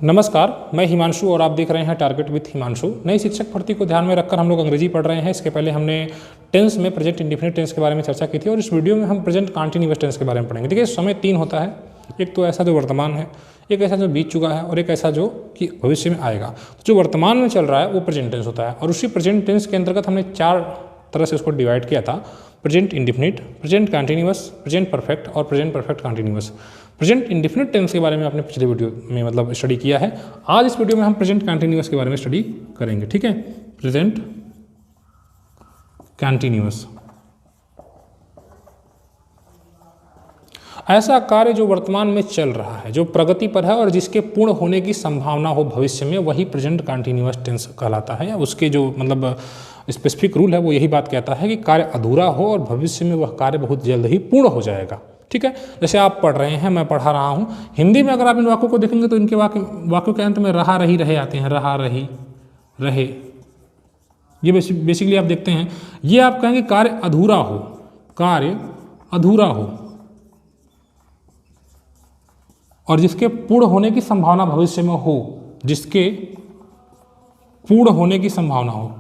नमस्कार, मैं हिमांशु और आप देख रहे हैं टारगेट विथ हिमांशु। नई शिक्षक भर्ती को ध्यान में रखकर हम लोग अंग्रेजी पढ़ रहे हैं। इसके पहले हमने टेंस में प्रेजेंट इंडेफिनिट टेंस के बारे में चर्चा की थी और इस वीडियो में हम प्रेजेंट कंटीन्यूअस टेंस के बारे में पढ़ेंगे। देखिए, समय 3 होता है। एक तो ऐसा जो वर्तमान है, एक ऐसा जो बीत चुका है और एक ऐसा जो कि भविष्य में आएगा। तो जो वर्तमान में चल रहा है वो प्रेजेंट टेंस होता है और उसी प्रेजेंट टेंस के अंतर्गत हमने 4 तरह से उसको डिवाइड किया था: present indefinite, present continuous, present perfect और present perfect continuous. Present indefinite tense के बारे में आपने पिछले वीडियो में स्टडी किया है। आज इस वीडियो में हम प्रेजेंट कंटीन्यूअस के बारे में स्टडी करेंगे। ठीक है, प्रेजेंट कंटीन्यूअस ऐसा कार्य जो वर्तमान में चल रहा है, जो प्रगति पर है और जिसके पूर्ण होने की संभावना हो भविष्य में, वही प्रेजेंट कंटीन्यूअस टेंस कहलाता है। या उसके जो स्पेसिफिक रूल है वो यही बात कहता है कि कार्य अधूरा हो और भविष्य में वह कार्य बहुत जल्द ही पूर्ण हो जाएगा। ठीक है, जैसे आप पढ़ रहे हैं, मैं पढ़ा रहा हूँ। हिंदी में अगर आप इन वाक्यों को देखेंगे तो इनके वाक्यों के अंत में रहा रही रहे आते हैं। रहा रही रहे, ये बेसिकली आप देखते हैं। ये आप कहेंगे कार्य अधूरा हो, कार्य अधूरा हो और जिसके पूर्ण होने की संभावना भविष्य में हो, जिसके पूर्ण होने की संभावना हो,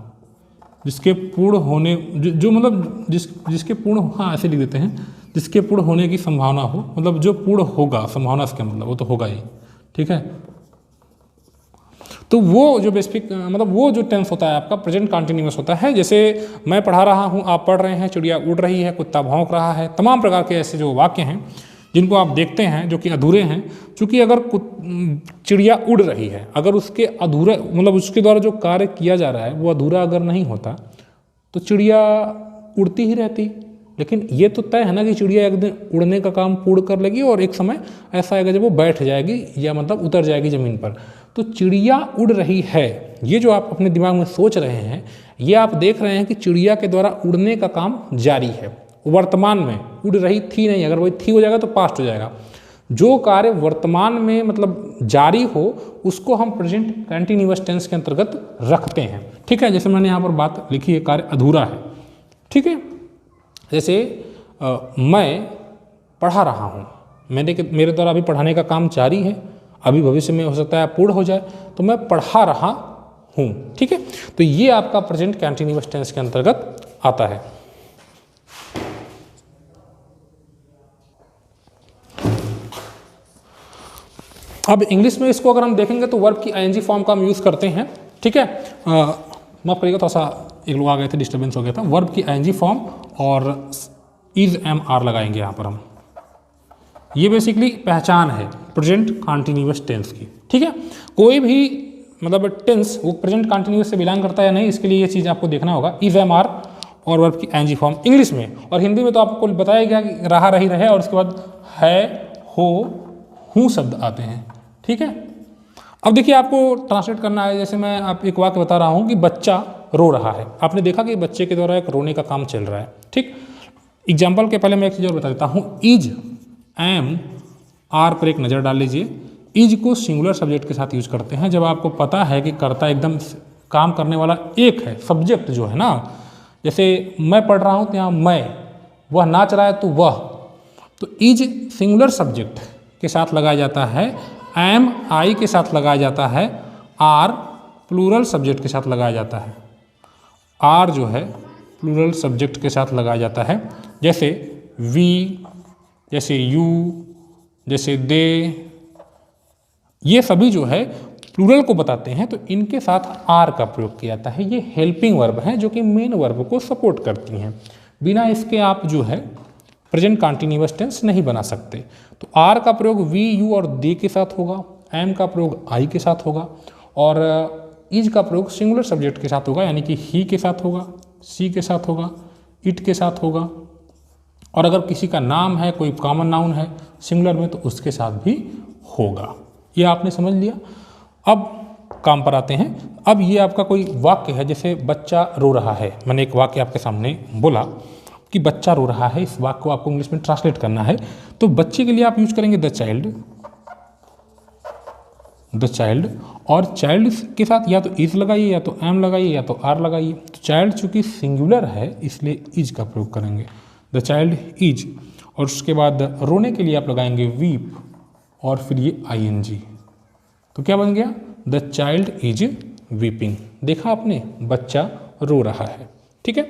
जिसके पूर्ण होने जिसके पूर्ण, हाँ ऐसे लिख देते हैं, जिसके पूर्ण होने की संभावना हो, जो पूर्ण होगा, संभावना इसका वो तो होगा ही। ठीक है, तो वो जो बेसिक वो जो टेंस होता है आपका प्रेजेंट कंटीन्यूअस होता है। जैसे मैं पढ़ा रहा हूँ, आप पढ़ रहे हैं, चिड़िया उड़ रही है, कुत्ता भौंक रहा है, तमाम प्रकार के ऐसे जो वाक्य हैं जिनको आप देखते हैं जो कि अधूरे हैं। चूँकि अगर चिड़िया उड़ रही है, अगर उसके अधूरे उसके द्वारा जो कार्य किया जा रहा है वो अधूरा अगर नहीं होता तो चिड़िया उड़ती ही रहती। लेकिन ये तो तय है ना कि चिड़िया एक दिन उड़ने का काम पूर्ण कर लेगी और एक समय ऐसा आएगा जब वो बैठ जाएगी या उतर जाएगी ज़मीन पर। तो चिड़िया उड़ रही है, ये जो आप अपने दिमाग में सोच रहे हैं, ये आप देख रहे हैं कि चिड़िया के द्वारा उड़ने का काम जारी है। वर्तमान में उड़ रही थी नहीं, अगर वही थी हो जाएगा तो पास्ट हो जाएगा। जो कार्य वर्तमान में जारी हो उसको हम प्रेजेंट कंटीन्यूअस टेंस के अंतर्गत रखते हैं। ठीक है, जैसे मैंने यहाँ पर बात लिखी है, कार्य अधूरा है। ठीक है, जैसे मैं पढ़ा रहा हूँ, मेरे द्वारा अभी पढ़ाने का काम जारी है, अभी भविष्य में हो सकता है पूर्ण हो जाए, तो मैं पढ़ा रहा हूँ। ठीक है, तो ये आपका प्रेजेंट कंटीन्यूअस टेंस के अंतर्गत आता है। अब इंग्लिश में इसको अगर हम देखेंगे तो वर्ब की आईएनजी फॉर्म का हम यूज़ करते हैं। ठीक है, माफ करिएगा, थोड़ा सा एक लोग आ गए थे, डिस्टर्बेंस हो गया था। वर्ब की आईएनजी फॉर्म और इज एम आर लगाएंगे यहाँ पर हम। ये बेसिकली पहचान है प्रेजेंट कंटीन्यूअस टेंस की। ठीक है, कोई भी टेंस वो प्रेजेंट कंटीन्यूअस से बिलोंग करता है या नहीं, इसके लिए ये चीज़ आपको देखना होगा। इज एम आर और वर्ब की आईएनजी फॉर्म इंग्लिश में, और हिंदी में तो आपको बताया गया कि रहा रही रहे और उसके बाद है, हो, हूँ शब्द आते हैं। ठीक है, अब देखिए आपको ट्रांसलेट करना है। जैसे मैं आप एक वाक्य बता रहा हूँ कि बच्चा रो रहा है, आपने देखा कि बच्चे के द्वारा एक रोने का काम चल रहा है। ठीक, एग्जाम्पल के पहले मैं एक चीज़ और बता देता हूँ। इज, एम, आर पर एक नज़र डाल लीजिए। इज को सिंगुलर सब्जेक्ट के साथ यूज करते हैं जब आपको पता है कि कर्ता एकदम काम करने वाला एक है, सब्जेक्ट जो है ना। जैसे मैं पढ़ रहा हूँ तो यहाँ मैं, वह नाच रहा है तो वह, तो इज सिंगुलर सब्जेक्ट के साथ लगाया जाता है, एम आई के साथ लगाया जाता है, आर प्लूरल सब्जेक्ट के साथ लगाया जाता है। आर जो है प्लूरल सब्जेक्ट के साथ लगाया जाता है। जैसे वी, जैसे यू, जैसे दे, ये सभी जो है प्लूरल को बताते हैं तो इनके साथ आर का प्रयोग किया जाता है। ये हेल्पिंग वर्ब हैं जो कि मेन वर्ब को सपोर्ट करती हैं। बिना इसके आप जो है प्रेजेंट कंटीन्यूअस टेंस नहीं बना सकते। तो आर का प्रयोग वी, यू और दे के साथ होगा, एम का प्रयोग आई के साथ होगा और इज का प्रयोग सिंगुलर सब्जेक्ट के साथ होगा, यानी कि ही के साथ होगा, सी के साथ होगा, इट के साथ होगा, और अगर किसी का नाम है, कोई कॉमन नाउन है सिंगुलर में, तो उसके साथ भी होगा। ये आपने समझ लिया। अब काम पर आते हैं। अब ये आपका कोई वाक्य है, जैसे बच्चा रो रहा है। मैंने एक वाक्य आपके सामने बोला कि बच्चा रो रहा है, इस वाक्य को आपको इंग्लिश में ट्रांसलेट करना है। तो बच्चे के लिए आप यूज करेंगे द चाइल्ड, द चाइल्ड, और चाइल्ड के साथ या तो इज लगाइए, या तो एम लगाइए, या तो आर लगाइए। तो चाइल्ड चूंकि सिंगुलर है इसलिए इज का प्रयोग करेंगे, द चाइल्ड इज। और उसके बाद रोने के लिए आप लगाएंगे वीप और फिर ये आईएनजी। तो क्या बन गया, द चाइल्ड इज वीपिंग। देखा आपने, बच्चा रो रहा है। ठीक है,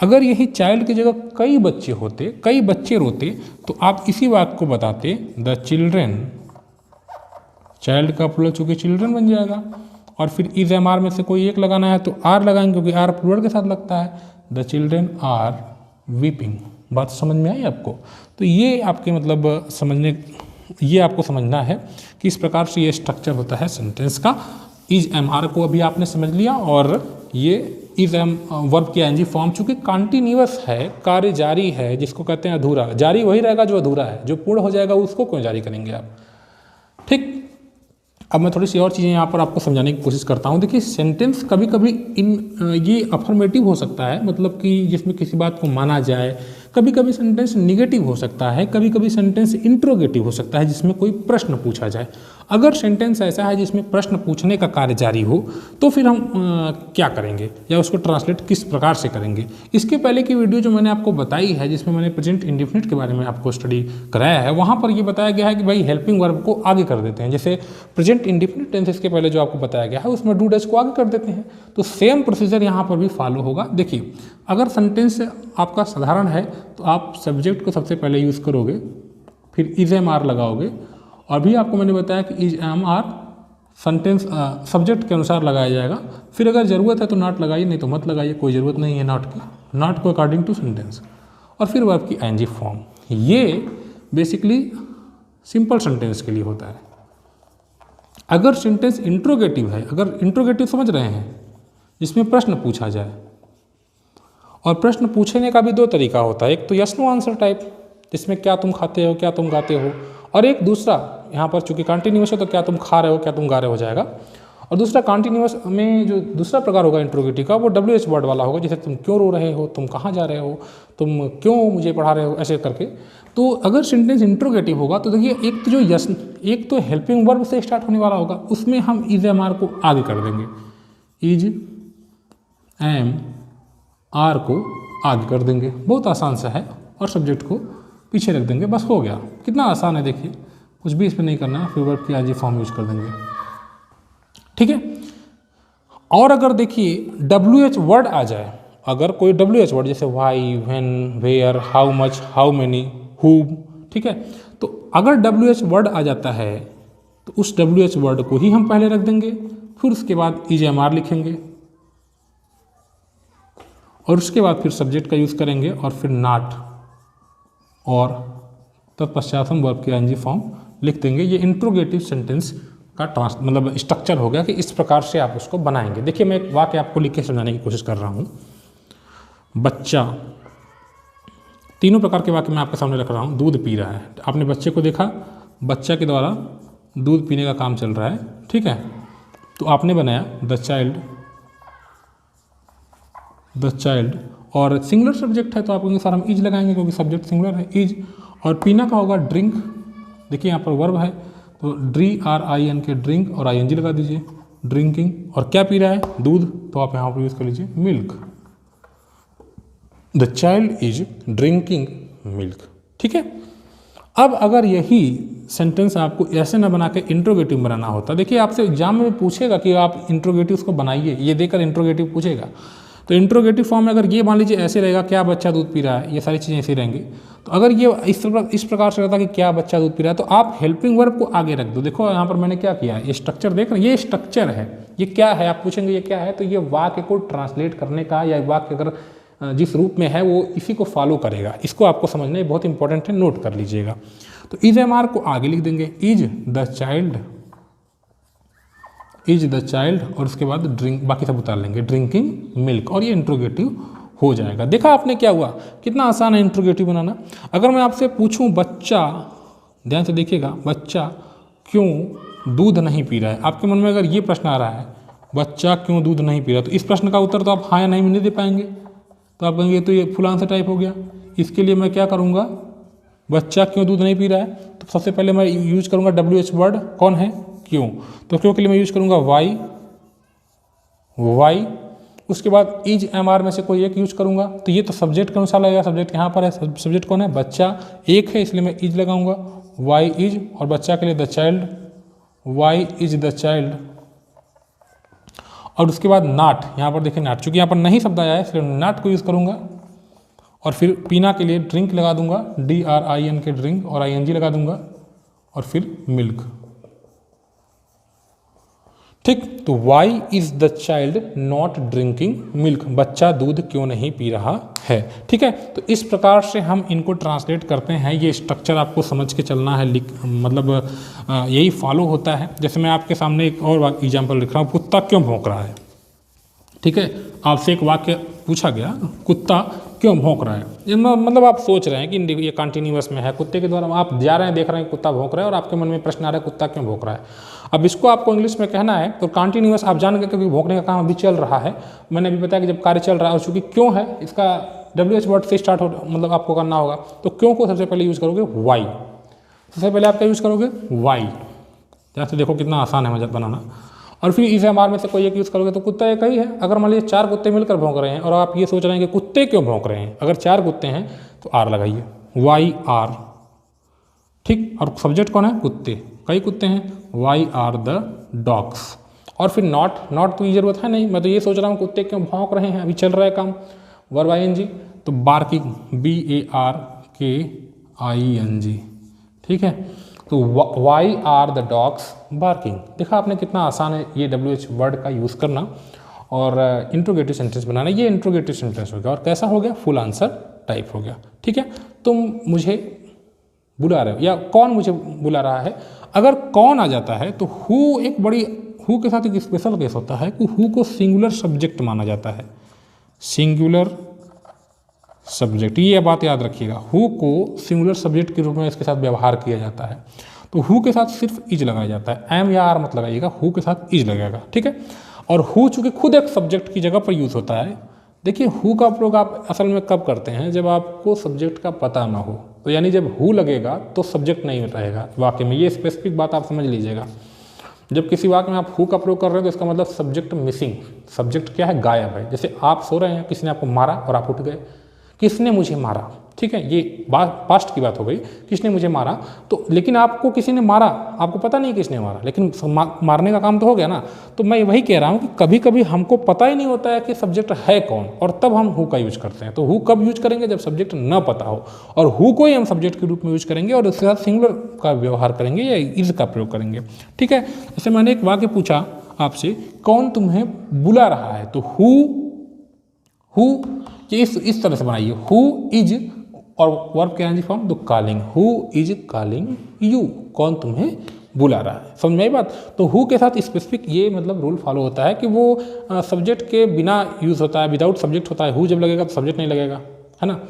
अगर यही चाइल्ड की जगह कई बच्चे होते, कई बच्चे रोते, तो आप इसी वाक्य को बताते द चिल्ड्रेन, चाइल्ड का प्लूरल चूंकि चिल्ड्रन बन जाएगा, और फिर इज एम आर में से कोई एक लगाना है तो आर लगाएंगे क्योंकि आर प्लूरल के साथ लगता है। The children are weeping. बात समझ में आई आपको? तो ये आपके मतलब समझने, ये आपको समझना है कि इस प्रकार से ये स्ट्रक्चर होता है सेंटेंस का। इज एम आर को अभी आपने समझ लिया, और ये इज एम वर्ब की एनजी फॉर्म चूंकि कॉन्टिन्यूअस है, कार्य जारी है, जिसको कहते हैं अधूरा। जारी वही रहेगा जो अधूरा है, जो पूर्ण हो जाएगा उसको क्यों जारी करेंगे आप। ठीक, अब मैं थोड़ी सी और चीज़ें यहाँ पर आपको समझाने की कोशिश करता हूँ। देखिए सेंटेंस कभी कभी ये अफर्मेटिव हो सकता है, मतलब कि जिसमें किसी बात को माना जाए। कभी कभी सेंटेंस निगेटिव हो सकता है, कभी कभी सेंटेंस इंट्रोगेटिव हो सकता है जिसमें कोई प्रश्न पूछा जाए। अगर सेंटेंस ऐसा है जिसमें प्रश्न पूछने का कार्य जारी हो तो फिर हम क्या करेंगे या उसको ट्रांसलेट किस प्रकार से करेंगे। इसके पहले की वीडियो जो मैंने आपको बताई है, जिसमें मैंने प्रेजेंट इंडेफिनिट के बारे में आपको स्टडी कराया है, वहाँ पर ये बताया गया है कि भाई हेल्पिंग वर्ब को आगे कर देते हैं। जैसे प्रेजेंट इंडेफिनिट टेंसेस के पहले जो आपको बताया गया है उसमें डू डज को आगे कर देते हैं, तो सेम प्रोसीजर यहाँ पर भी फॉलो होगा। देखिए अगर सेंटेंस आपका साधारण है तो आप सब्जेक्ट को सबसे पहले यूज़ करोगे, फिर इज एम आर लगाओगे, और भी आपको मैंने बताया कि is am are sentence subject के अनुसार लगाया जाएगा। फिर अगर ज़रूरत है तो नॉट लगाइए, नहीं तो मत लगाइए, कोई ज़रूरत नहीं है नॉट की, नॉट को अकॉर्डिंग टू सेंटेंस। और फिर वर्ब की एनजी फॉर्म, ये बेसिकली सिंपल सेंटेंस के लिए होता है। अगर सेंटेंस इंट्रोगेटिव है, अगर इंट्रोगेटिव समझ रहे हैं जिसमें प्रश्न पूछा जाए, और प्रश्न पूछने का भी दो तरीका होता है, एक तो यस नो आंसर टाइप जिसमें क्या तुम खाते हो, क्या तुम गाते हो, और एक दूसरा यहाँ पर चूंकि कंटिन्यूअस है तो क्या तुम खा रहे हो, क्या तुम गा रहे हो जाएगा। और दूसरा कंटिन्यूअस में जो दूसरा प्रकार होगा इंट्रोगेटिव का, वो WH वर्ड वाला होगा, जैसे तुम क्यों रो रहे हो, तुम कहाँ जा रहे हो, तुम क्यों मुझे पढ़ा रहे हो, ऐसे करके। तो अगर सेंटेंस इंट्रोगेटिव होगा तो देखिए एक तो जो यस, एक तो हेल्पिंग वर्ब से स्टार्ट होने वाला होगा, उसमें हम इज एम आर को आगे कर देंगे, इज एम आर को आगे कर देंगे, बहुत आसान सा है, और सब्जेक्ट को पीछे रख देंगे, बस हो गया। कितना आसान है देखिए, कुछ भी इसमें नहीं करना, फिर वर्ब की एनजी फॉर्म यूज कर देंगे। ठीक है, और अगर देखिए WH वर्ड आ जाए, अगर कोई WH वर्ड जैसे why, when, where, how much, how many, whom, ठीक है, तो अगर WH वर्ड आ जाता है तो उस WH वर्ड को ही हम पहले रख देंगे, फिर उसके बाद इज एम आर लिखेंगे, और उसके बाद फिर सब्जेक्ट का यूज़ करेंगे, और फिर नॉट, और तत्पश्चात हम वर्ब की एनजी फॉर्म लिख देंगे। ये इंट्रोगेटिव सेंटेंस का मतलब स्ट्रक्चर हो गया कि इस प्रकार से आप उसको बनाएंगे। देखिए मैं एक वाक्य आपको लिख के समझाने की कोशिश कर रहा हूँ। बच्चा, तीनों प्रकार के वाक्य मैं आपके सामने रख रहा हूँ। दूध पी रहा है, आपने बच्चे को देखा, बच्चा के द्वारा दूध पीने का काम चल रहा है, ठीक है, तो आपने बनाया द चाइल्ड, और सिंगुलर सब्जेक्ट है तो आप सर हम इज लगाएंगे क्योंकि सब्जेक्ट सिंगुलर है, इज, और पीना का होगा ड्रिंक। देखिए यहाँ पर वर्ब है तो DRIN के ड्रिंक और ING लगा दीजिए, ड्रिंकिंग, और क्या पी रहा है, दूध, तो आप यहाँ पर यूज़ कर लीजिए milk, the child is drinking milk. ठीक है, अब अगर यही सेंटेंस आपको ऐसे ना बना के इंट्रोगेटिव बनाना होता, देखिए आपसे एग्जाम में पूछेगा कि आप इंट्रोगेटिव को बनाइए, ये देकर इंट्रोगेटिव पूछेगा, तो इंट्रोगेटिव फॉर्म में अगर ये मान लीजिए ऐसे रहेगा, क्या बच्चा दूध पी रहा है, ये सारी चीज़ें ऐसी रहेंगी। तो अगर ये इस प्रकार से रहता कि क्या बच्चा दूध पी रहा है, तो आप हेल्पिंग वर्ब को आगे रख दो। देखो यहाँ पर मैंने क्या किया है, ये स्ट्रक्चर देख रहे हैं, ये स्ट्रक्चर है, ये क्या है, आप पूछेंगे ये क्या है, तो ये वाक्य को ट्रांसलेट करने का, या वाक्य अगर जिस रूप में है वो इसी को फॉलो करेगा। इसको आपको समझना ये बहुत इंपॉर्टेंट है, नोट कर लीजिएगा। तो इज एम आर को आगे लिख देंगे, इज द चाइल्ड, और उसके बाद ड्रिंक, बाकी सब उतार लेंगे, ड्रिंकिंग मिल्क, और ये इंट्रोगेटिव हो जाएगा। देखा आपने क्या हुआ, कितना आसान है इंट्रोगेटिव बनाना। अगर मैं आपसे पूछूं बच्चा, ध्यान से देखिएगा, बच्चा क्यों दूध नहीं पी रहा है, आपके मन में अगर ये प्रश्न आ रहा है बच्चा क्यों दूध नहीं पी रहा, तो इस प्रश्न का उत्तर तो आप हाँ या नहीं में नहीं दे पाएंगे, तो आप कहेंगे तो ये फुल आंसर टाइप हो गया। इसके लिए मैं क्या करूँगा, बच्चा क्यों दूध नहीं पी रहा है, तो सबसे पहले मैं यूज करूँगा WH वर्ड, कौन है, क्यों, तो क्यों के लिए मैं यूज करूँगा वाई, उसके बाद इज एम आर में से कोई एक यूज करूँगा, तो ये तो सब्जेक्ट के अनुसार लगेगा, सब्जेक्ट यहाँ पर है, सब्जेक्ट कौन है, बच्चा, एक है, इसलिए मैं इज लगाऊंगा, वाई इज, और बच्चा के लिए the child, why is the child, और उसके बाद नॉट, यहाँ पर देखिए नॉट, चूंकि यहाँ पर नहीं शब्द आया है इसलिए नॉट को यूज़ करूँगा, और फिर पीना के लिए ड्रिंक लगा दूंगा, DRIN के ड्रिंक, और ING लगा दूंगा, और फिर मिल्क। ठीक, तो why is the child not drinking milk, बच्चा दूध क्यों नहीं पी रहा है। ठीक है, तो इस प्रकार से हम इनको ट्रांसलेट करते हैं। ये स्ट्रक्चर आपको समझ के चलना है, मतलब यही फॉलो होता है। जैसे मैं आपके सामने एक और एग्जाम्पल लिख रहा हूँ, कुत्ता क्यों भौंक रहा है। ठीक है, आपसे एक वाक्य पूछा गया, कुत्ता क्यों भौंक रहा है, मतलब आप सोच रहे हैं कि ये कंटिन्यूअस में है, कुत्ते के द्वारा आप जा रहे हैं, देख रहे हैं कुत्ता भौंक रहा है, और आपके मन में प्रश्न आ रहा है कुत्ता क्यों भौंक रहा है। अब इसको आपको इंग्लिश में कहना है तो कंटिन्यूअस आप जान गए, क्योंकि भौंकने का काम अभी चल रहा है। मैंने अभी बताया कि जब कार्य चल रहा है, और चूंकि क्यों है इसका WH वर्ड से स्टार्ट हो, मतलब आपको करना होगा, तो क्यों को सबसे पहले यूज़ करोगे वाई, सबसे पहले आप क्या यूज़ करोगे वाई। जैसे देखो कितना आसान है मजाक बनाना। और फिर इस एमआर में से कोई एक यूज़ करोगे तो कुत्ता एक ही है। अगर मान लीजिए 4 कुत्ते मिलकर भौंक रहे हैं और आप ये सोच रहे हैं कि कुत्ते क्यों भौंक रहे हैं, अगर 4 कुत्ते हैं तो आर लगाइए, YR। ठीक, और सब्जेक्ट कौन है, कुत्ते, कई कुत्ते हैं, YR द डॉग्स। और फिर नॉट तो ये जरूरत है नहीं, मैं तो ये सोच रहा हूँ कुत्ते क्यों भौंक रहे हैं, अभी चल रहा है काम, वर्ब ING, तो बार्किंग BARKING। ठीक है, तो YR द डॉग्स बार्किंग। देखा आपने कितना आसान है ये WH वर्ड का यूज़ करना और इंट्रोगेटिव सेंटेंस बनाना। ये इंट्रोगेटिव सेंटेंस हो गया, और कैसा हो गया, फुल आंसर टाइप हो गया। ठीक है, तुम मुझे बुला रहे हो, या कौन मुझे बुला रहा है। अगर कौन आ जाता है तो हु एक बड़ी, हु के साथ एक स्पेशल केस होता है कि हु को सिंगुलर सब्जेक्ट माना जाता है, सिंगुलर सब्जेक्ट, ये बात याद रखिएगा, हु को सिंगुलर सब्जेक्ट के रूप में इसके साथ व्यवहार किया जाता है। तो हु के साथ सिर्फ इज लगाया जाता है, एम या आर मत लगाइएगा, हु के साथ इज लगेगा। ठीक है, और हु चूंकि खुद एक सब्जेक्ट की जगह पर यूज होता है। देखिए हु का प्रयोग आप असल में कब करते हैं, जब आपको सब्जेक्ट का पता ना हो, तो यानी जब हु लगेगा तो सब्जेक्ट नहीं रहेगा वाक्य में। ये स्पेसिफिक बात आप समझ लीजिएगा। जब किसी वाक्य में आप हु का प्रयोग कर रहे हैं तो इसका मतलब सब्जेक्ट मिसिंग, सब्जेक्ट क्या है, गायब है। जैसे आप सो रहे हैं, किसी ने आपको मारा और आप उठ गए, किसने मुझे मारा। ठीक है, ये बात पास्ट की बात हो गई, किसने मुझे मारा, तो लेकिन आपको किसी ने मारा, आपको पता नहीं किसने मारा, लेकिन मारने का काम तो हो गया ना। तो मैं वही कह रहा हूँ कि कभी कभी हमको पता ही नहीं होता है कि सब्जेक्ट है कौन, और तब हम हु का यूज करते हैं। तो हु कब यूज करेंगे, जब सब्जेक्ट न पता हो, और हु को ही हम सब्जेक्ट के रूप में यूज करेंगे और उसके साथ सिंगुलर का व्यवहार करेंगे या इज का प्रयोग करेंगे। ठीक है, जैसे मैंने एक वाक्य पूछा आपसे, कौन तुम्हें बुला रहा है, तो हु ये इस तरह से बनाइए, हु इज, और वर्ब के ING फॉर्म, तो calling, who is calling you, कौन तुम्हें बुला रहा है। समझ में आई बात। तो हु के साथ स्पेसिफिक ये मतलब रूल फॉलो होता है कि वो सब्जेक्ट के बिना यूज होता है, विदाउट सब्जेक्ट होता है। हु जब लगेगा तो सब्जेक्ट नहीं लगेगा, है ना।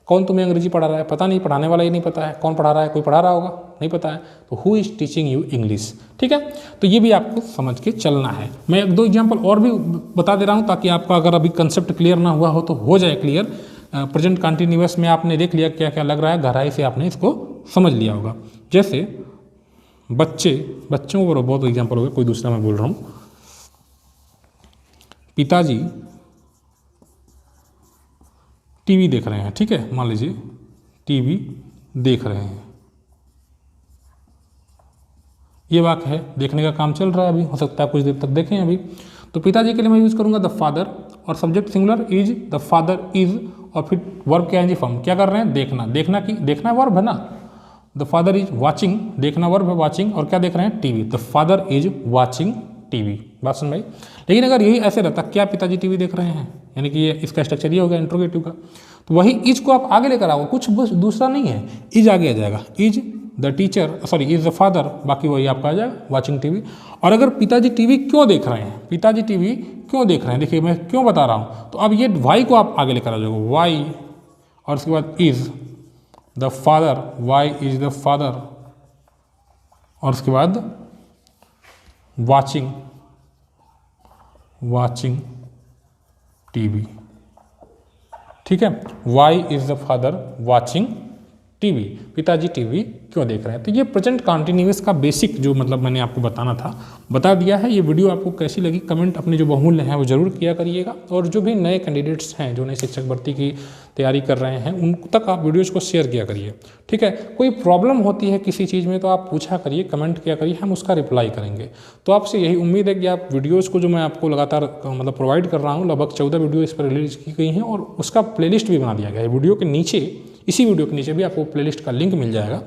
कौन तुम्हें अंग्रेजी पढ़ा रहा है, पता नहीं, पढ़ाने वाला ही नहीं पता है, कौन पढ़ा रहा है, कोई पढ़ा रहा होगा, नहीं पता है, तो who is teaching you English. ठीक है, तो ये भी आपको समझ के चलना है। मैं 1-2 एग्जाम्पल और भी बता दे रहा हूँ ताकि आपका अगर अभी कंसेप्ट क्लियर ना हुआ हो तो हो जाए क्लियर। प्रेजेंट कंटिन्यूअस में आपने देख लिया क्या क्या लग रहा है, गहराई से आपने इसको समझ लिया होगा। जैसे बच्चों को बहुत एग्जाम्पल हो गया, कोई दूसरा मैं बोल रहा हूँ। पिताजी टीवी देख रहे हैं, ठीक है, मान लीजिए टीवी देख रहे हैं, ये वाक्य है, देखने का काम चल रहा है अभी, हो सकता है कुछ देर तक देखें अभी। तो पिताजी के लिए मैं यूज करूंगा द फादर, और subject singular is, the father is, और फिर वर्ब के ING फॉर्म, क्या कर रहे हैं, देखना, देखना वर्ब है ना। द फादर इज वॉचिंग, देखना वर्ब है वॉचिंग, और क्या देख रहे हैं, TV, the father is watching TV. बात सुन भाई। लेकिन अगर यही ऐसे रहता, क्या पिताजी टीवी देख रहे हैं, यानी कि ये इसका स्ट्रक्चर ये हो गया इंट्रोगेटिव का, तो वही इज को आप आगे लेकर आओगे, कुछ दूसरा नहीं है, इज आगे आ जाएगा, is the teacher, sorry is the father, बाकी वही आपका आ जाएगा वॉचिंग टीवी। और अगर पिताजी टीवी क्यों देख रहे हैं, पिताजी टीवी क्यों देख रहे हैं, देखिए मैं क्यों बता रहा हूँ, तो अब ये वाई को आप आगे लेकर आ जाओगे, वाई, और उसके बाद is the father, why is the father, और उसके बाद वॉचिंग टीवी। ठीक है, why is the father watching TV, पिताजी टीवी क्यों देख रहे हैं। तो ये प्रेजेंट कंटिन्यूअस का बेसिक जो मतलब मैंने आपको बताना था बता दिया है। ये वीडियो आपको कैसी लगी कमेंट अपने जो बहुमूल्य हैं वो जरूर किया करिएगा, और जो भी नए कैंडिडेट्स हैं जो नए शिक्षक भर्ती की तैयारी कर रहे हैं उन तक आप वीडियोज़ को शेयर किया करिए, ठीक है। कोई प्रॉब्लम होती है किसी चीज़ में तो आप पूछा करिए, कमेंट किया करिए, हम उसका रिप्लाई करेंगे। तो आपसे यही उम्मीद है कि आप वीडियोज़ को जो मैं आपको लगातार मतलब प्रोवाइड कर रहा हूँ, लगभग 14 वीडियो इस पर रिलीज की गई हैं और उसका प्लेलिस्ट भी बना दिया गया है। वीडियो के नीचे, इसी वीडियो के नीचे भी आपको प्लेलिस्ट का लिंक मिल जाएगा।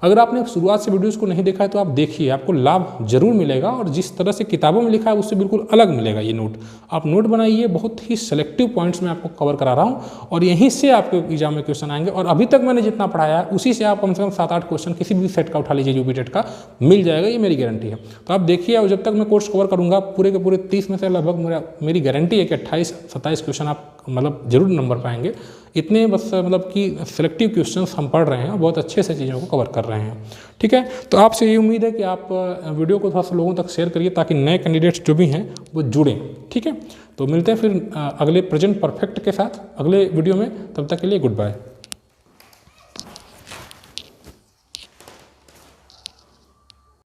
अगर आपने शुरुआत से वीडियोज़ को नहीं देखा है तो आप देखिए, आपको लाभ जरूर मिलेगा, और जिस तरह से किताबों में लिखा है उससे बिल्कुल अलग मिलेगा ये नोट। आप नोट बनाइए, बहुत ही सेलेक्टिव पॉइंट्स में आपको कवर करा रहा हूँ और यहीं से आपके एग्जाम में क्वेश्चन आएंगे। और अभी तक मैंने जितना पढ़ाया है उसी से आप कम से कम 7-8 क्वेश्चन किसी भी सेट का उठा लीजिए, यूपी टेट का मिल जाएगा, ये मेरी गारंटी है। तो आप देखिए, और जब तक मैं कोर्स कवर करूँगा पूरे के पूरे 30 में से लगभग मेरी गारंटी है कि 28-27 क्वेश्चन आप मतलब जरूर नंबर पाएंगे। इतने बस मतलब कि सिलेक्टिव क्वेश्चंस हम पढ़ रहे हैं और बहुत अच्छे से चीज़ों को कवर कर रहे हैं, ठीक है। तो आपसे ये उम्मीद है कि आप वीडियो को थोड़ा सा लोगों तक शेयर करिए ताकि नए कैंडिडेट्स जो भी हैं वो जुड़ें, ठीक है। तो मिलते हैं फिर अगले प्रेजेंट परफेक्ट के साथ अगले वीडियो में, तब तक के लिए गुड बाय।